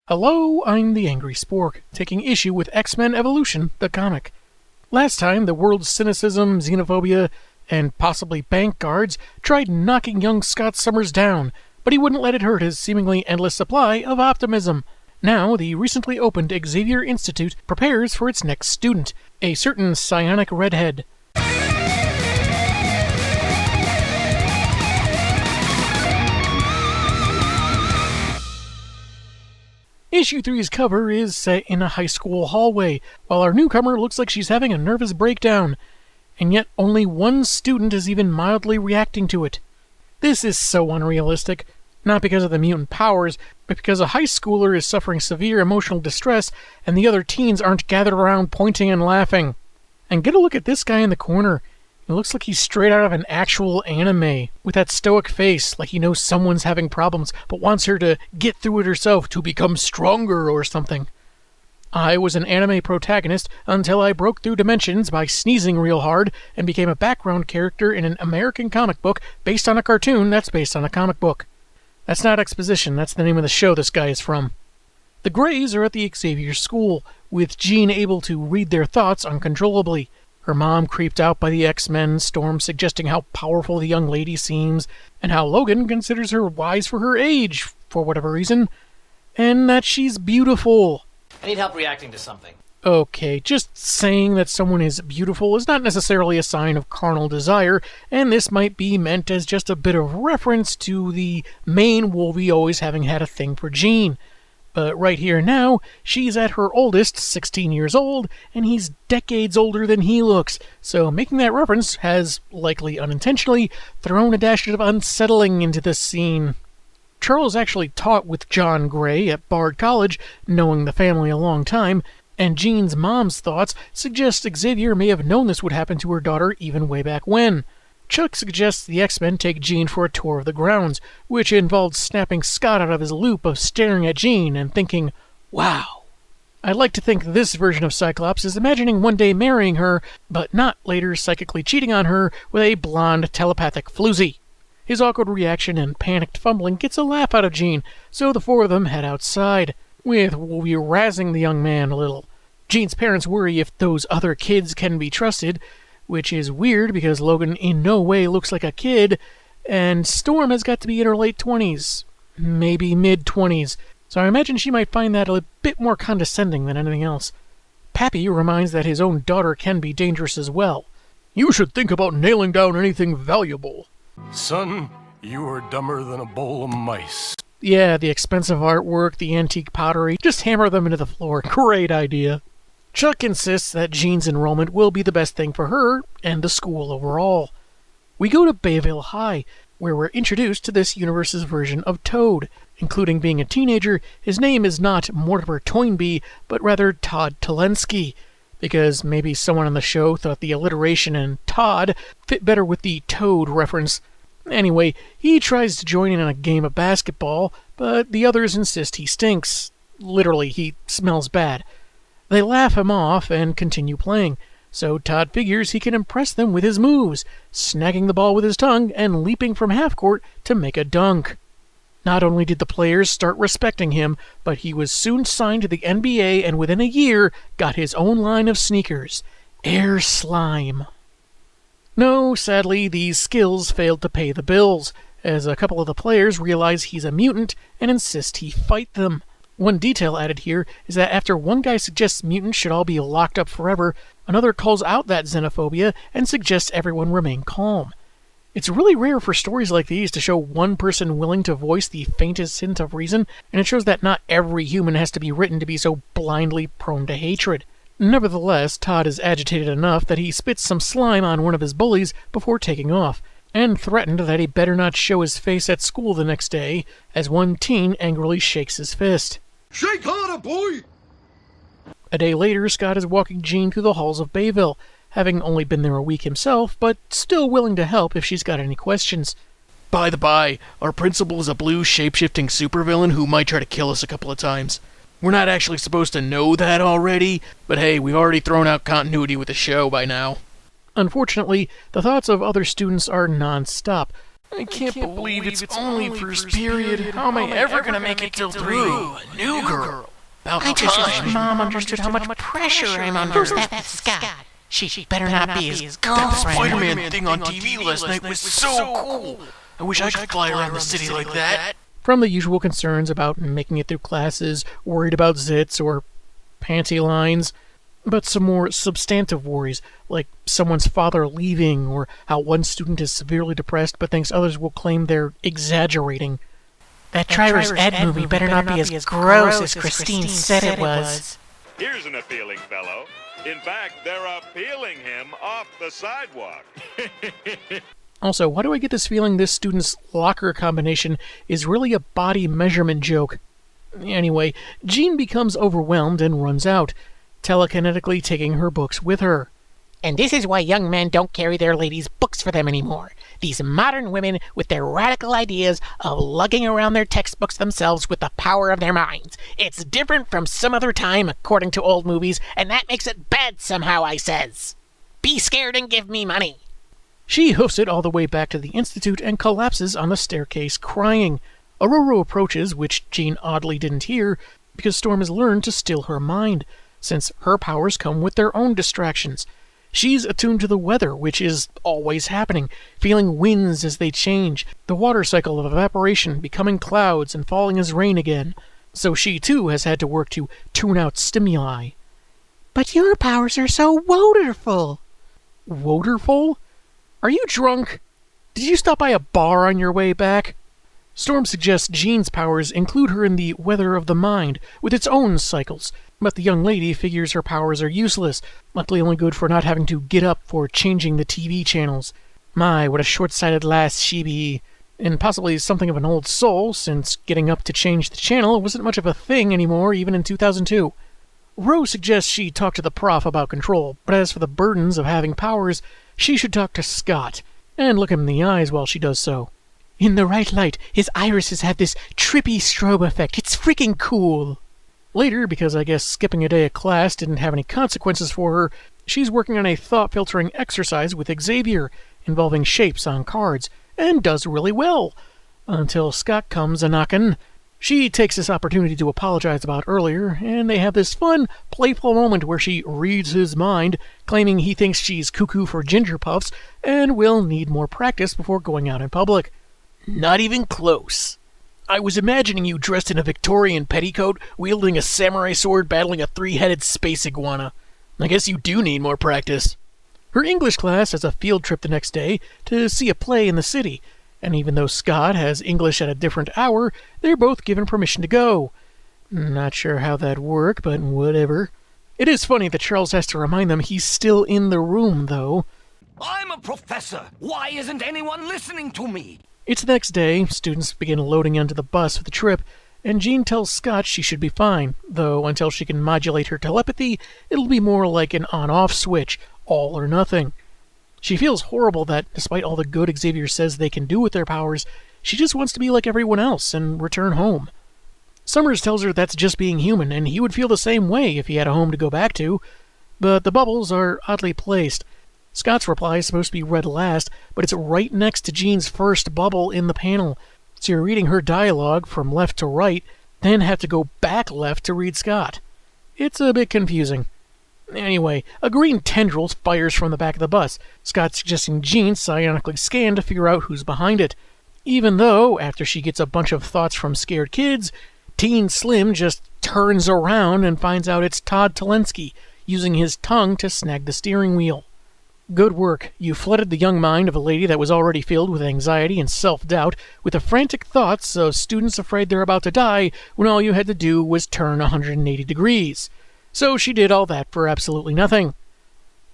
Hello, I'm the Angry Spork, taking issue with X-Men Evolution, the comic. Last time, the world's cynicism, xenophobia, and possibly bank guards tried knocking young Scott Summers down, but he wouldn't let it hurt his seemingly endless supply of optimism. Now, the recently opened Xavier Institute prepares for its next student, a certain psionic redhead. Issue 3's cover is set in a high school hallway, while our newcomer looks like she's having a nervous breakdown, and yet only one student is even mildly reacting to it. This is so unrealistic, not because of the mutant powers, but because a high schooler is suffering severe emotional distress and the other teens aren't gathered around pointing and laughing. And get a look at this guy in the corner. He looks like he's straight out of an actual anime, with that stoic face, like he knows someone's having problems, but wants her to get through it herself to become stronger or something. I was an anime protagonist until I broke through dimensions by sneezing real hard and became a background character in an American comic book based on a cartoon that's based on a comic book. That's not exposition, that's the name of the show this guy is from. The Greys are at the Xavier School, with Jean able to read their thoughts uncontrollably. Her mom creeped out by the X-Men, Storm suggesting how powerful the young lady seems, and how Logan considers her wise for her age, for whatever reason, and that she's beautiful. I need help reacting to something. Okay, just saying that someone is beautiful is not necessarily a sign of carnal desire, and this might be meant as just a bit of reference to the main Wolvie always having had a thing for Jean. But right here now, she's at her oldest, 16 years old, and he's decades older than he looks, so making that reference has, likely unintentionally, thrown a dash of unsettling into the scene. Charles actually taught with John Gray at Bard College, knowing the family a long time, and Jean's mom's thoughts suggest Xavier may have known this would happen to her daughter even way back when. Chuck suggests the X-Men take Jean for a tour of the grounds, which involved snapping Scott out of his loop of staring at Jean and thinking, wow. I'd like to think this version of Cyclops is imagining one day marrying her, but not later psychically cheating on her with a blonde telepathic floozy. His awkward reaction and panicked fumbling gets a laugh out of Jean, so the four of them head outside, with Wolvie razzing the young man a little. Jean's parents worry if those other kids can be trusted, which is weird because Logan in no way looks like a kid, and Storm has got to be in her late 20s, maybe mid-20s, so I imagine she might find that a bit more condescending than anything else. Pappy reminds that his own daughter can be dangerous as well. You should think about nailing down anything valuable. Son, you are dumber than a bowl of mice. Yeah, the expensive artwork, the antique pottery, just hammer them into the floor. Great idea. Chuck insists that Jean's enrollment will be the best thing for her and the school overall. We go to Bayville High, where we're introduced to this universe's version of Toad. Including being a teenager, his name is not Mortimer Toynbee, but rather Todd Talensky, because maybe someone on the show thought the alliteration and Todd fit better with the Toad reference. Anyway, he tries to join in on a game of basketball, but the others insist he stinks. Literally, he smells bad. They laugh him off and continue playing, so Todd figures he can impress them with his moves, snagging the ball with his tongue and leaping from half-court to make a dunk. Not only did the players start respecting him, but he was soon signed to the NBA and within a year got his own line of sneakers, Air Slime. No, sadly, these skills failed to pay the bills, as a couple of the players realize he's a mutant and insist he fight them. One detail added here is that after one guy suggests mutants should all be locked up forever, another calls out that xenophobia and suggests everyone remain calm. It's really rare for stories like these to show one person willing to voice the faintest hint of reason, and it shows that not every human has to be written to be so blindly prone to hatred. Nevertheless, Todd is agitated enough that he spits some slime on one of his bullies before taking off, and threatened that he better not show his face at school the next day, as one teen angrily shakes his fist. Shake harder, boy! A day later, Scott is walking Jean through the halls of Bayville, having only been there a week himself, but still willing to help if she's got any questions. By the by, our principal is a blue shape-shifting supervillain who might try to kill us a couple of times. We're not actually supposed to know that already, but hey, we've already thrown out continuity with the show by now. Unfortunately, the thoughts of other students are non-stop. I can't believe it's only first period. How am I ever gonna make it till 3? A new girl. I just wish Mom understood how much pressure I'm under. That's Scott. She better not be his girlfriend. Spider-Man thing on TV last night was so cool. I wish I could fly around the city like that. From the usual concerns about making it through classes, worried about zits or panty lines, but some more substantive worries, like someone's father leaving, or how one student is severely depressed but thinks others will claim they're exaggerating. That driver's ed movie better not be as gross as Christine said it was. Here's an appealing fellow. In fact, they're appealing him off the sidewalk. Also, why do I get this feeling this student's locker combination is really a body measurement joke? Anyway, Jean becomes overwhelmed and runs out, telekinetically taking her books with her. And this is why young men don't carry their ladies' books for them anymore. These modern women with their radical ideas of lugging around their textbooks themselves with the power of their minds. It's different from some other time, according to old movies, and that makes it bad somehow, I says. Be scared and give me money. She hoofs it all the way back to the Institute and collapses on the staircase, crying. Aurora approaches, which Jean oddly didn't hear, because Storm has learned to still her mind, since her powers come with their own distractions. She's attuned to the weather, which is always happening, feeling winds as they change, the water cycle of evaporation becoming clouds and falling as rain again. So she, too, has had to work to tune out stimuli. But your powers are so wonderful. Wonderful? Are you drunk? Did you stop by a bar on your way back? Storm suggests Jean's powers include her in the weather of the mind, with its own cycles, but the young lady figures her powers are useless, luckily only good for not having to get up for changing the TV channels. My, what a short-sighted lass she be. And possibly something of an old soul, since getting up to change the channel wasn't much of a thing anymore, even in 2002. Rose suggests she talk to the prof about control, but as for the burdens of having powers, she should talk to Scott, and look him in the eyes while she does so. In the right light, his irises have this trippy strobe effect. It's freaking cool. Later, because I guess skipping a day of class didn't have any consequences for her, she's working on a thought-filtering exercise with Xavier, involving shapes on cards, and does really well. Until Scott comes a-knockin'. She takes this opportunity to apologize about earlier, and they have this fun, playful moment where she reads his mind, claiming he thinks she's cuckoo for ginger puffs, and will need more practice before going out in public. Not even close. I was imagining you dressed in a Victorian petticoat, wielding a samurai sword, battling a 3-headed space iguana. I guess you do need more practice. Her English class has a field trip the next day to see a play in the city, and even though Scott has English at a different hour, they're both given permission to go. Not sure how that'd work, but whatever. It is funny that Charles has to remind them he's still in the room, though. I'm a professor. Why isn't anyone listening to me? It's the next day, students begin loading onto the bus for the trip, and Jean tells Scott she should be fine, though until she can modulate her telepathy, it'll be more like an on-off switch, all or nothing. She feels horrible that, despite all the good Xavier says they can do with their powers, she just wants to be like everyone else and return home. Summers tells her that's just being human, and he would feel the same way if he had a home to go back to. But the bubbles are oddly placed. Scott's reply is supposed to be read last, but it's right next to Jean's first bubble in the panel, so you're reading her dialogue from left to right, then have to go back left to read Scott. It's a bit confusing. Anyway, a green tendril fires from the back of the bus, Scott suggesting Jean psionically scan to figure out who's behind it. Even though, after she gets a bunch of thoughts from scared kids, Teen Slim just turns around and finds out it's Todd Talensky, using his tongue to snag the steering wheel. Good work. You flooded the young mind of a lady that was already filled with anxiety and self-doubt with the frantic thoughts of students afraid they're about to die when all you had to do was turn 180 degrees. So she did all that for absolutely nothing.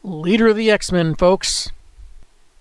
Leader of the X-Men, folks.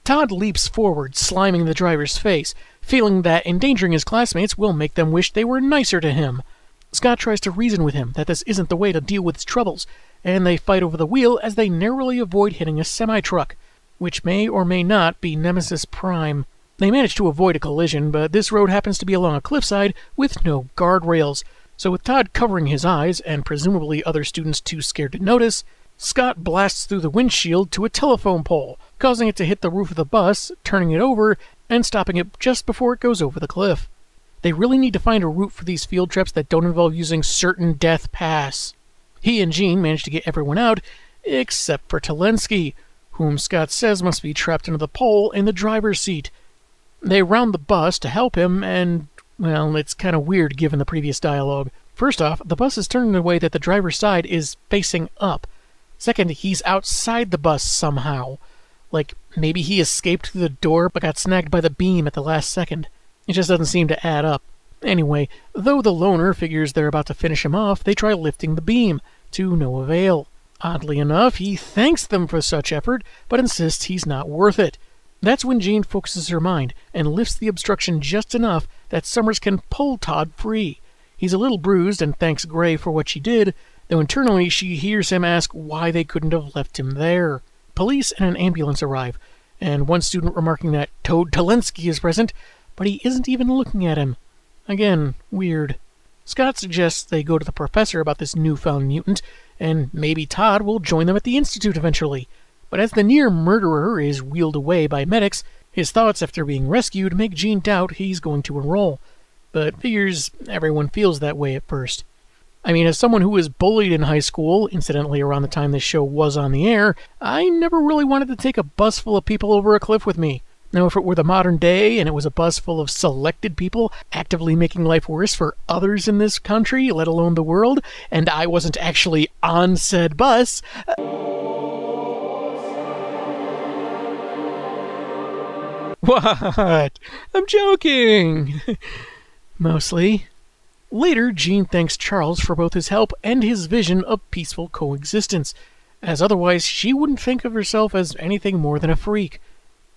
Todd leaps forward, sliming the driver's face, feeling that endangering his classmates will make them wish they were nicer to him. Scott tries to reason with him that this isn't the way to deal with his troubles, and they fight over the wheel as they narrowly avoid hitting a semi-truck, which may or may not be Nemesis Prime. They manage to avoid a collision, but this road happens to be along a cliffside with no guardrails, so with Todd covering his eyes, and presumably other students too scared to notice, Scott blasts through the windshield to a telephone pole, causing it to hit the roof of the bus, turning it over, and stopping it just before it goes over the cliff. They really need to find a route for these field trips that don't involve using certain death pass. He and Jean manage to get everyone out, except for Talensky, whom Scott says must be trapped under the pole in the driver's seat. They round the bus to help him, and, well, it's kind of weird given the previous dialogue. First off, the bus is turned in a way that the driver's side is facing up. Second, he's outside the bus somehow. Like, maybe he escaped through the door but got snagged by the beam at the last second. It just doesn't seem to add up. Anyway, though the loner figures they're about to finish him off, they try lifting the beam, to no avail. Oddly enough, he thanks them for such effort, but insists he's not worth it. That's when Jean focuses her mind and lifts the obstruction just enough that Summers can pull Todd free. He's a little bruised and thanks Gray for what she did, though internally she hears him ask why they couldn't have left him there. Police and an ambulance arrive, and one student remarking that Toad Talensky is present, but he isn't even looking at him. Again, weird. Scott suggests they go to the professor about this newfound mutant, and maybe Todd will join them at the Institute eventually. But as the near murderer is wheeled away by medics, his thoughts after being rescued make Jean doubt he's going to enroll. But figures everyone feels that way at first. I mean, as someone who was bullied in high school, incidentally around the time this show was on the air, I never really wanted to take a bus full of people over a cliff with me. Now, if it were the modern day and it was a bus full of selected people actively making life worse for others in this country, let alone the world, and I wasn't actually on said bus... What? I'm joking! Mostly. Later, Jean thanks Charles for both his help and his vision of peaceful coexistence, as otherwise she wouldn't think of herself as anything more than a freak.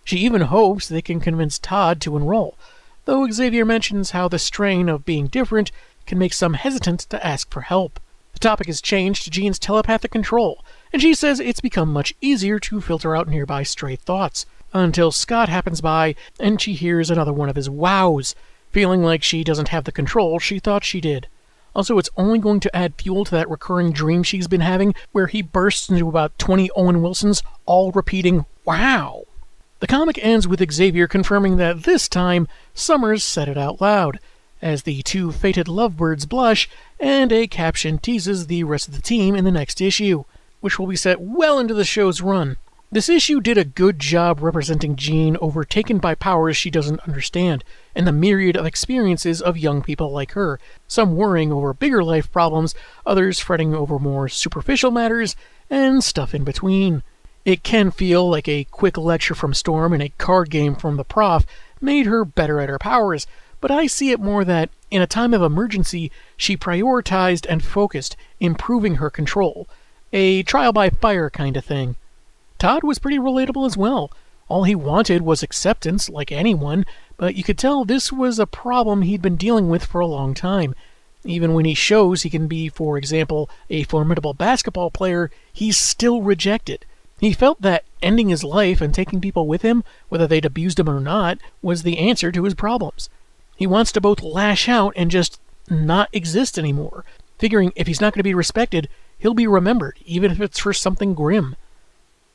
She even hopes they can convince Todd to enroll, though Xavier mentions how the strain of being different can make some hesitant to ask for help. The topic is changed to Jean's telepathic control, and she says it's become much easier to filter out nearby stray thoughts, until Scott happens by and she hears another one of his wows, feeling like she doesn't have the control she thought she did. Also, it's only going to add fuel to that recurring dream she's been having, where he bursts into about 20 Owen Wilsons, all repeating, "Wow!" The comic ends with Xavier confirming that this time, Summers said it out loud, as the two fated lovebirds blush, and a caption teases the rest of the team in the next issue, which will be set well into the show's run. This issue did a good job representing Jean overtaken by powers she doesn't understand, and the myriad of experiences of young people like her, some worrying over bigger life problems, others fretting over more superficial matters, and stuff in between. It can feel like a quick lecture from Storm and a card game from the prof made her better at her powers, but I see it more that, in a time of emergency, she prioritized and focused, improving her control. A trial by fire kind of thing. Todd was pretty relatable as well. All he wanted was acceptance, like anyone, but you could tell this was a problem he'd been dealing with for a long time. Even when he shows he can be, for example, a formidable basketball player, he's still rejected. He felt that ending his life and taking people with him, whether they'd abused him or not, was the answer to his problems. He wants to both lash out and just not exist anymore, figuring if he's not going to be respected, he'll be remembered, even if it's for something grim.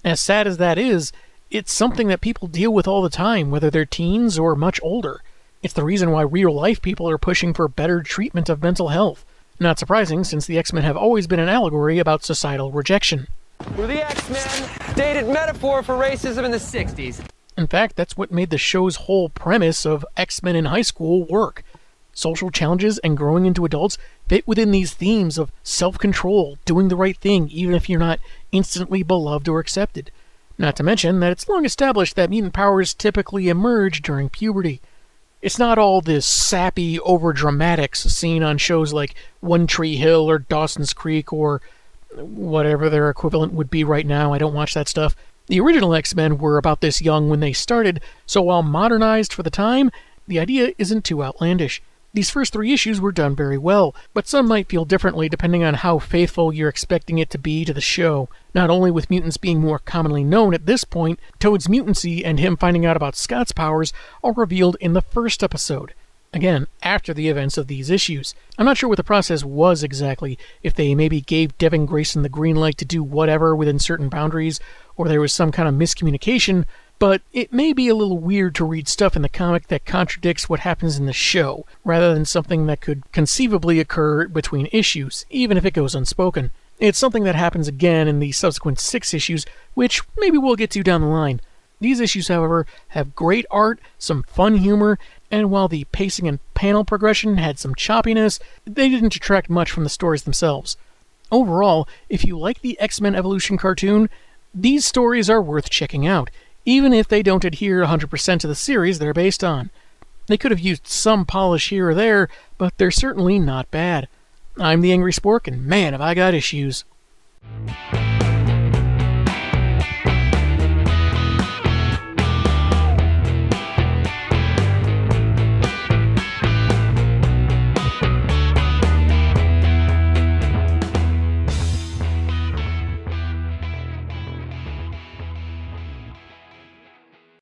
As sad as that is, it's something that people deal with all the time, whether they're teens or much older. It's the reason why real-life people are pushing for better treatment of mental health. Not surprising, since the X-Men have always been an allegory about societal rejection. We're the X-Men, dated metaphor for racism in the 60s. In fact, that's what made the show's whole premise of X-Men in high school work. Social challenges and growing into adults fit within these themes of self-control, doing the right thing even if you're not instantly beloved or accepted. Not to mention that it's long established that mutant powers typically emerge during puberty. It's not all this sappy overdramatics seen on shows like One Tree Hill or Dawson's Creek or whatever their equivalent would be right now. I don't watch that stuff. The original X-Men were about this young when they started, so while modernized for the time, the idea isn't too outlandish. These first 3 issues were done very well, but some might feel differently depending on how faithful you're expecting it to be to the show. Not only with mutants being more commonly known at this point, Toad's mutancy and him finding out about Scott's powers are revealed in the first episode. Again, after the events of these issues. I'm not sure what the process was exactly, if they maybe gave Devin Grayson the green light to do whatever within certain boundaries, or there was some kind of miscommunication, but it may be a little weird to read stuff in the comic that contradicts what happens in the show, rather than something that could conceivably occur between issues, even if it goes unspoken. It's something that happens again in the subsequent 6 issues, which maybe we'll get to down the line. These issues, however, have great art, some fun humor, and while the pacing and panel progression had some choppiness, they didn't detract much from the stories themselves. Overall, if you like the X-Men Evolution cartoon, these stories are worth checking out, even if they don't adhere 100% to the series they're based on. They could have used some polish here or there, but they're certainly not bad. I'm the Angry Spork, and man, have I got issues.